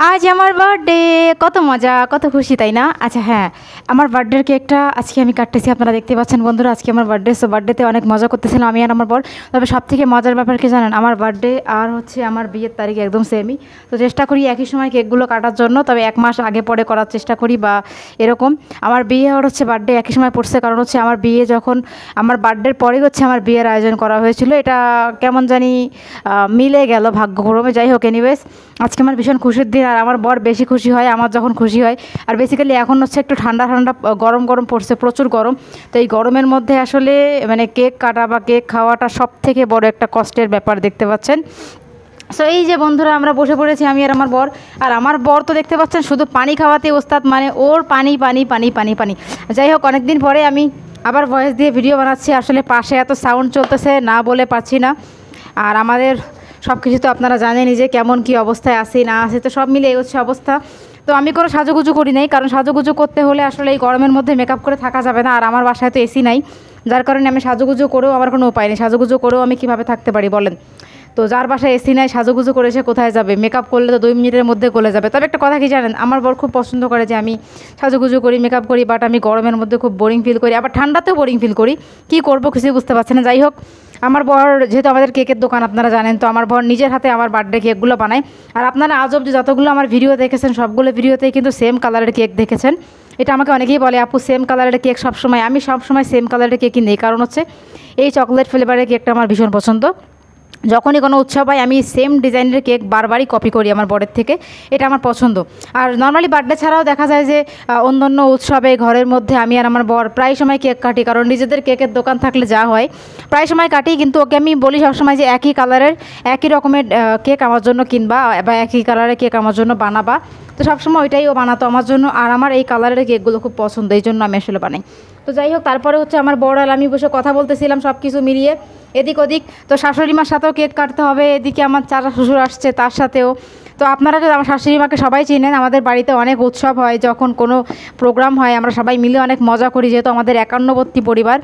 আজ আমার বার্থডে, কত মজা, কত খুশি, তাই না? আচ্ছা হ্যাঁ, আমার বার্থডের কেকটা আজকে আমি কাটতেছি, আপনারা দেখতে পাচ্ছেন বন্ধুরা। আজকে আমার বার্থডে, সো বার্থডেতে অনেক মজা করতেছিলাম আমি আর আমার বর। তবে সব থেকে মজার ব্যাপার কি জানেন, আমার বার্থডে আর হচ্ছে আমার বিয়ের তারিখ একদম সেমই। তো চেষ্টা করি একই সময় কেকগুলো কাটার জন্য, তবে এক মাস আগে পরে করার চেষ্টা করি বা এরকম। আমার বিয়ে আর হচ্ছে বার্থডে একই সময় পড়ছে, কারণ হচ্ছে আমার বিয়ে যখন আমার বার্থডের পরেই হচ্ছে আমার বিয়ের আয়োজন করা হয়েছিল। এটা কেমন জানি মিলে গেল ভাগ্যক্রমে। যাই হোক, এনিওয়েজ আজকে আমার ভীষণ খুশির দিন, আর আমার বর বেশি খুশি হয় আমার যখন খুশি হয়। আর বেসিক্যালি এখন হচ্ছে একটু ঠান্ডা ঠান্ডা গরম গরম পড়ছে, প্রচুর গরম। তো এই গরমের মধ্যে আসলে মানে কেক কাটা বা কেক খাওয়াটা সব থেকে বড় একটা কষ্টের ব্যাপার, দেখতে পাচ্ছেন। সো এই যে বন্ধুরা, আমরা বসে পড়েছি আমি আর আমার বর। আর আমার বর তো দেখতে পাচ্ছেন শুধু পানি খাওয়াতে ওস্তাদ, মানে ওর পানি পানি পানি পানি পানি। যাই হোক, অনেকদিন পরে আমি আবার ভয়েস দিয়ে ভিডিও বানাচ্ছি। আসলে পাশে এত সাউন্ড চলতেছে, না বলে পারছি না। আর আমাদের সব কিছু তো আপনারা জানেনই যে কেমন কি অবস্থায় আসি না আসি, তো সব মিলে এই হচ্ছে অবস্থা। তো আমি কোনো সাজুগুজু করি নাই, কারণ সাজুগুজু করতে হলে আসলে এই গরমের মধ্যে মেকআপ করে থাকা যাবে না। আর আমার বাসায় তো এসি নাই, যার কারণে আমি সাজুগুজু করেও আমার কোনো উপায় নেই। সাজুগুজু করেও আমি কীভাবে থাকতে পারি বলেন? তো যার বাসায় এসি নাই, সাজুগুজু করে সে কোথায় যাবে? মেকআপ করলে তো 2 মিনিটের মধ্যে গলে যাবে। তবে একটা কথা কি জানেন, আমার বর খুব পছন্দ করে যে আমি সাজুগুজু করি, মেকআপ করি, বাট আমি গরমের মধ্যে খুব বোরিং ফিল করি, আবার ঠান্ডাতেও বোরিং ফিল করি। কী করবো কিছুই বুঝতে পারছি না। যাই হোক, আমার বর যেহেতু আমাদের কেকের দোকান আপনারা জানেন, তো আমার বর নিজের হাতে আমার বার্থডে কেকগুলো বানায়। আর আপনারা আজ অবধি যতগুলো আমার ভিডিও দেখেছেন সবগুলো ভিডিওতেই কিন্তু সেম কালারের কেক দেখেছেন। এটা আমাকে অনেকেই বলে, আপু সেম কালারের কেক সবসময়। আমি সবসময় সেম কালারের কেকই নেই, কারণ হচ্ছে এই চকলেট ফ্লেভারের কেকটা আমার ভীষণ পছন্দ। যখনই কোনো উৎসব হয় আমি সেম ডিজাইনের কেক বারবারই কপি করি আমার বরের থেকে, এটা আমার পছন্দ। আর নর্মালি বার্থডে ছাড়াও দেখা যায় যে অন্যান্য উৎসবে ঘরের মধ্যে আমি আর আমার বর প্রায় সময় কেক কাটি, কারণ নিজেদের কেকের দোকান থাকলে যা হয় প্রায় সময় কাটি। কিন্তু ওকে আমি বলি সবসময় যে একই কালারের একই রকমের কেক আমার জন্য কিনবা, বা একই কালারের কেক আমার জন্য বানাবা। তো সবসময় ওইটাই ও বানাতো আমার জন্য, আর আমার এই কালারের কেকগুলো খুব পছন্দ, এই জন্য আমি আসলে বানাই। তো যাই হোক, তারপরে হচ্ছে আমার বড় আর আমি বসে কথা বলতেছিলাম সব কিছু মিলিয়ে এদিক ওদিক। তো শাশুড়ি মার সাথেও কেক কাটতে হবে, এদিকে আমার চাচা শ্বশুর আসছে তার সাথেও। তো আপনারা যদি আমার শাশুড়ি মাকে সবাই চিনেন, আমাদের বাড়িতে অনেক উৎসব হয়, যখন কোনো প্রোগ্রাম হয় আমরা সবাই মিলে অনেক মজা করি, যেহেতু আমাদের 51বর্তী পরিবার।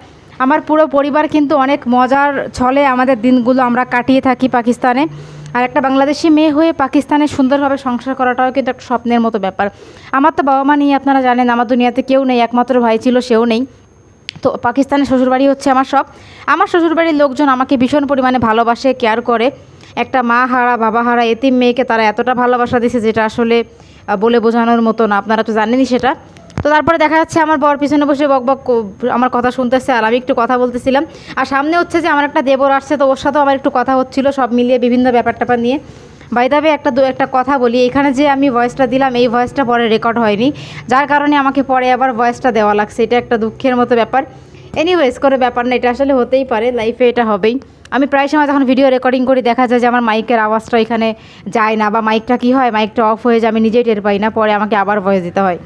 আমার পুরো পরিবার কিন্তু অনেক মজার ছলে আমাদের দিনগুলো আমরা কাটিয়ে থাকি পাকিস্তানে। আর একটা বাংলাদেশি মেয়ে হয়ে পাকিস্তানে সুন্দরভাবে সংসার করাটাও কিন্তু একটা স্বপ্নের মতো ব্যাপার। আমার তো বাবা মা নিয়ে আপনারা জানেন, আমার দুনিয়াতে কেউ নেই, একমাত্র ভাই ছিল, সেও নেই। তো পাকিস্তানের শ্বশুরবাড়ি হচ্ছে আমার সব। আমার শ্বশুরবাড়ির লোকজন আমাকে ভীষণ পরিমাণে ভালোবাসে, কেয়ার করে। একটা মা হারা বাবা হারা এতিম মেয়েকে তারা এতটা ভালোবাসা দিয়েছে, যেটা আসলে বলে বোঝানোর মতো না, আপনারা তো জানেনই সেটা। তো তারপরে দেখা যাচ্ছে আমার বর পিছনে বসে বক বক আমার কথা শুনতেছে, আর আমি একটু কথা বলতেছিলাম। আর সামনে হচ্ছে যে আমার একটা দেবর আসছে, তো ওর সাথেও আমার একটু কথা হচ্ছিলো, সব মিলিয়ে বিভিন্ন ব্যাপার ট্যাপার নিয়ে। বাই দ্য ওয়ে, একটা কথা বলি, এখানে যে আমি ভয়েসটা দিলাম এই ভয়েসটা পরে রেকর্ড হয়নি, যার কারণে আমাকে পরে আবার ভয়েসটা দেওয়া লাগছে। এটা একটা দুঃখের মতো ব্যাপার। এনিওয়েজ, করে ব্যাপার না, এটা আসলে হতেই পারে, লাইফে এটা হবেই। আমি প্রায় সময় যখন ভিডিও রেকর্ডিং করি দেখা যায় যে আমার মাইকের আওয়াজটা এখানে যায় না, বা মাইকটা কী হয়, মাইকটা অফ হয়ে যায়, আমি নিজেই টের পাই না, পরে আমাকে আবার ভয়েস দিতে হয়।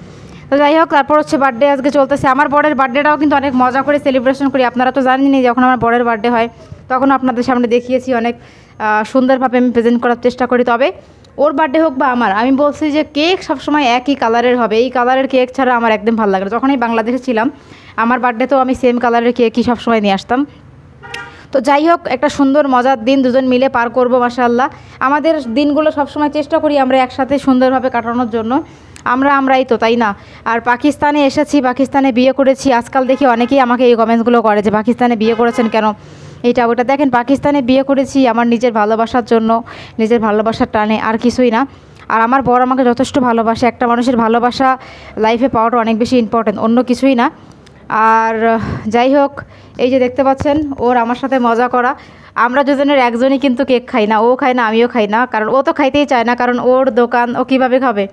তো যাই হোক, তারপর হচ্ছে বার্থডে আজকে চলতেছে। আমার বরের বার্থডেটাও কিন্তু অনেক মজা করে সেলিব্রেশন করি, আপনারা তো জানেনই। যখন আমার বরের বার্থডে হয় তখন আপনাদের সামনে দেখিয়েছি, অনেক সুন্দরভাবে আমি প্রেজেন্ট করার চেষ্টা করি। তবে ওর বার্থডে হোক বা আমার, আমি বলছি যে কেক সবসময় একই কালারের হবে, এই কালারের কেক ছাড়া আমার একদম ভালো লাগে না। যখন আমি বাংলাদেশে ছিলাম আমার বার্থডেতেও আমি সেম কালারের কেকই সবসময় নিয়ে আসতাম। তো যাই হোক, একটা সুন্দর মজার দিন দুজন মিলে পার করবো মাশাআল্লাহ। আমাদের দিনগুলো সবসময় চেষ্টা করি আমরা একসাথে সুন্দরভাবে কাটানোর জন্য। আমরাই তো, তাই না? আর পাকিস্তানে এসেছি, পাকিস্তানে বিয়ে করেছি। আজকাল দেখি অনেকেই আমাকে এই কমেন্টসগুলো করে যে পাকিস্তানে বিয়ে করেছেন কেন, এইটা ওটা। দেখেন, পাকিস্তানে বিয়ে করেছি আমার নিজের ভালোবাসার জন্য, নিজের ভালোবাসার টানে, আর কিছুই না। আর আমার বর আমাকে যথেষ্ট ভালোবাসে। একটা মানুষের ভালোবাসা লাইফে পাওয়াটা অনেক বেশি ইম্পর্টেন্ট, অন্য কিছুই না। আর যাই হোক, এই যে দেখতে পাচ্ছেন ওর আমার সাথে মজা করা। আমরা দুজনের একজনই কিন্তু কেক খাই না, ও খায় না আমিও খাই না, কারণ ও তো খাইতেই চায় না, কারণ ওর দোকান, ও কীভাবে খাবে?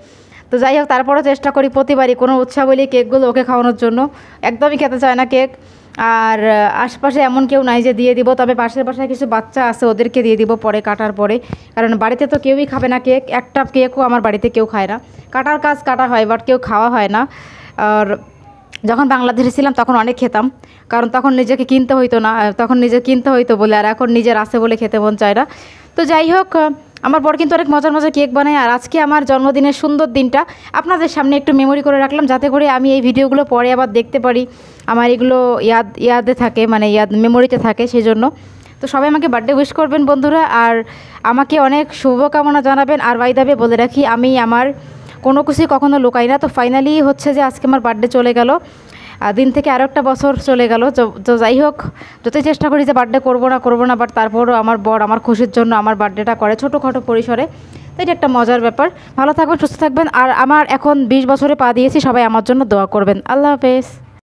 তো যাই হোক, তারপরেও চেষ্টা করি প্রতিবারই কোনো উৎসব হলে কেকগুলো ওকে খাওয়ানোর জন্য। একদমই খেতে চায় না কেক। আর আশপাশে এমন কেউ নাই যে দিয়ে দিব, তবে পাশের বাসায় কিছু বাচ্চা আছে, ওদেরকে দিয়ে দিব পরে কাটার পরে, কারণ বাড়িতে তো কেউই খাবে না কেক। একটা কেকও আমার বাড়িতে কেউ খায় না। কাটার কাজ কাটা হয়, বাট কেউ খাওয়া হয় না। আর যখন বাংলাদেশে ছিলাম তখন অনেক খেতাম, কারণ তখন নিজেকে কিনতে হইতো না, তখন নিজে কিনতে হইতো বলে, আর এখন নিজের আছে বলে খেতে মন চায় না। তো যাই হোক, আমার বর কিন্তু অনেক মজার মজার কেক বানায়। আর আজকে আমার জন্মদিনের সুন্দর দিনটা আপনাদের সামনে একটু মেমোরি করে রাখলাম, যাতে করে আমি এই ভিডিওগুলো পরে আবার দেখতে পারি, আমার এগুলো ইয়াদে থাকে, মানে মেমোরিতে থাকে, সেই জন্য। তো সবাই আমাকে বার্থডে উইশ করবেন বন্ধুরা, আর আমাকে অনেক শুভকামনা জানাবেন। আর বাই দ্য ওয়ে বলে রাখি, আমি আমার কোনো কিছুই কখনো লুকাই না। তো ফাইনালি হচ্ছে যে আজকে আমার বার্থডে চলে গেল, দিন থেকে আরও একটা বছর চলে গেল। তো যাই হোক, যতই চেষ্টা করি যে বার্থডে করবো না, বাট তারপরও আমার বর আমার খুশির জন্য আমার বার্থডেটা করে ছোটোখাটো পরিসরে। তো এটা একটা মজার ব্যাপার। ভালো থাকবেন, সুস্থ থাকবেন। আর আমার এখন 20 বছরে পা দিয়েছি, সবাই আমার জন্য দোয়া করবেন। আল্লাহ হাফেজ।